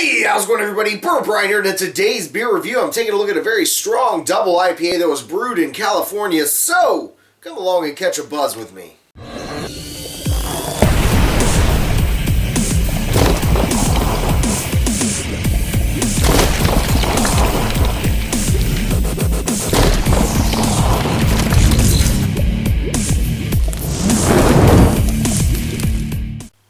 Hey, how's it going, everybody? BurntBrian here, and in today's beer review, I'm taking a look at a very strong double IPA that was brewed in California, so come along and catch a buzz with me.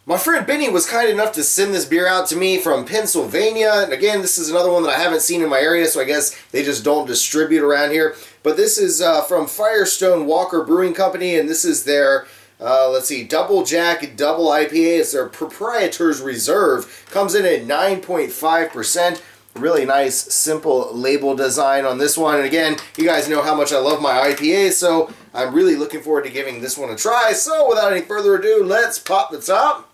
My friend Benny was kind enough to send this beer out to me from Pennsylvania. And again, this is another one that I haven't seen in my area, so I guess they just don't distribute around here. But this is from Firestone Walker Brewing Company, and this is their, Double Jack Double IPA. It's their proprietor's reserve. Comes in at 9.5%. Really nice, simple label design on this one. And again, you guys know how much I love my IPA, so I'm really looking forward to giving this one a try. So without any further ado, let's pop the top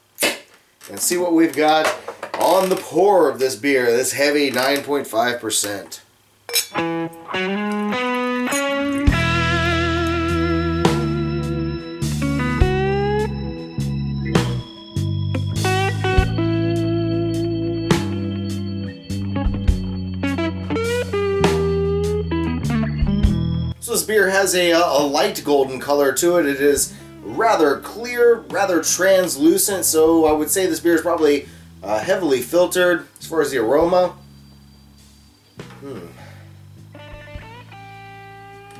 and see what we've got on the pour of this beer, this heavy 9.5%. So this beer has a light golden color to it. It is rather clear, rather translucent, so I would say this beer is probably heavily filtered as far as the aroma.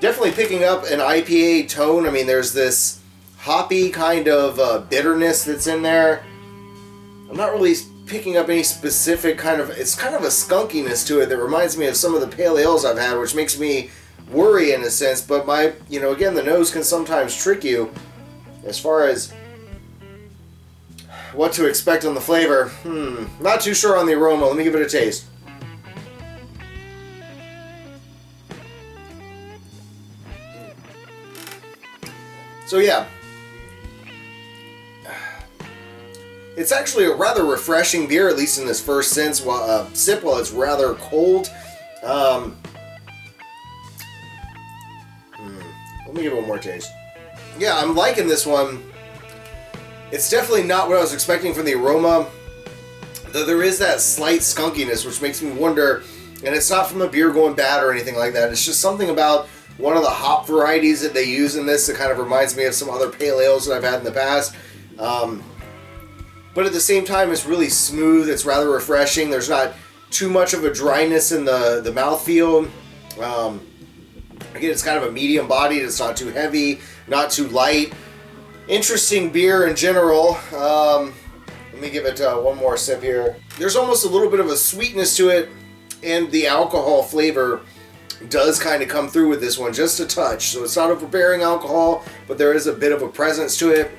Definitely picking up an IPA tone. I mean, there's this hoppy kind of bitterness that's in there. I'm not really picking up any specific kind of, it's kind of a skunkiness to it that reminds me of some of the pale ales I've had, which makes me worry in a sense, but again, the nose can sometimes trick you as far as what to expect on the flavor. Not too sure on the aroma. Let me give it a taste. So yeah, it's actually a rather refreshing beer, at least in this first sip while it's rather cold. Let me give it one more taste. Yeah, I'm liking this one. It's definitely not what I was expecting from the aroma, though there is that slight skunkiness, which makes me wonder, and it's not from a beer going bad or anything like that. It's just something about one of the hop varieties that they use in this that kind of reminds me of some other pale ales that I've had in the past. But at the same time, it's really smooth. It's rather refreshing. There's not too much of a dryness in the mouthfeel. Again, it's kind of a medium bodied. It's not too heavy, not too light. Interesting beer in general. Let me give it one more sip here. There's almost a little bit of a sweetness to it, and the alcohol flavor does kind of come through with this one, just a touch. So it's not overbearing alcohol, but there is a bit of a presence to it.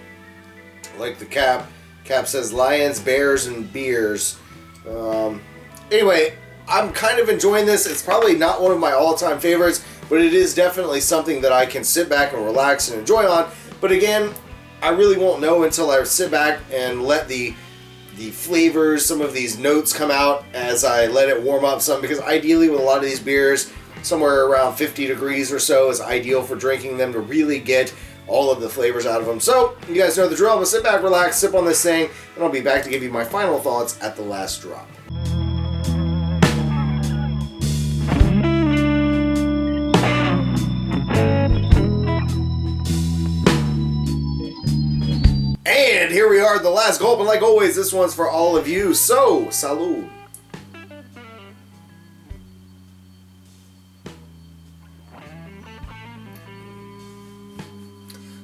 Like the cap. Cap says lions, bears, and beers. Anyway, I'm kind of enjoying this. It's probably not one of my all-time favorites, but it is definitely something that I can sit back and relax and enjoy on. But again, I really won't know until I sit back and let the flavors, some of these notes come out as I let it warm up some, because ideally with a lot of these beers, somewhere around 50 degrees or so is ideal for drinking them to really get all of the flavors out of them. So, you guys know the drill. I'm going to sit back, relax, sip on this thing, and I'll be back to give you my final thoughts at the last drop. And here we are at the last gulp, and like always, this one's for all of you. So, salud.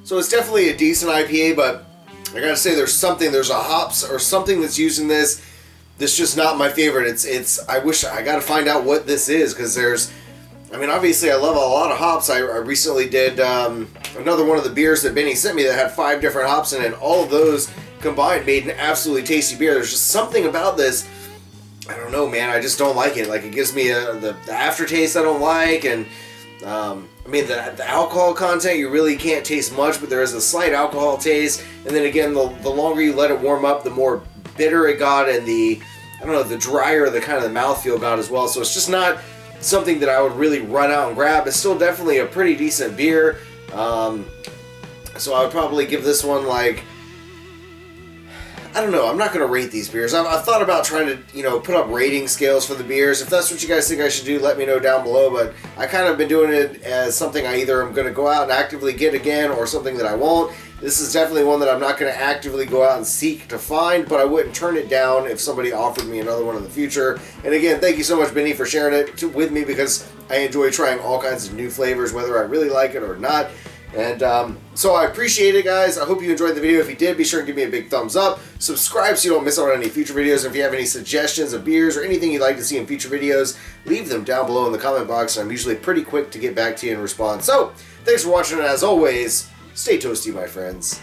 So it's definitely a decent IPA, but I gotta say there's a hops or something that's used in this that's just not my favorite. I gotta find out what this is, because obviously I love a lot of hops. I recently did another one of the beers that Benny sent me that had 5 different hops in it, and all of those combined made an absolutely tasty beer. There's just something about this, I don't know, man, I just don't like it. Like, it gives me the aftertaste I don't like, and the alcohol content, you really can't taste much, but there is a slight alcohol taste, and then again, the longer you let it warm up, the more bitter it got, and the drier the kind of the mouthfeel got as well. So it's just not something that I would really run out and grab. It's still definitely a pretty decent beer. So I would probably give this one like, I don't know. I'm not going to rate these beers. I've thought about trying to, you know, put up rating scales for the beers. If that's what you guys think I should do, let me know down below. But I kind of been doing it as something I either am going to go out and actively get again or something that I won't. This is definitely one that I'm not going to actively go out and seek to find, but I wouldn't turn it down if somebody offered me another one in the future. And again, thank you so much, Benny, for sharing it with me, because I enjoy trying all kinds of new flavors, whether I really like it or not. And so I appreciate it, guys. I hope you enjoyed the video. If you did, be sure to give me a big thumbs up. Subscribe so you don't miss out on any future videos. And if you have any suggestions of beers or anything you'd like to see in future videos, leave them down below in the comment box. I'm usually pretty quick to get back to you and respond. So, thanks for watching, and as always, stay toasty, my friends.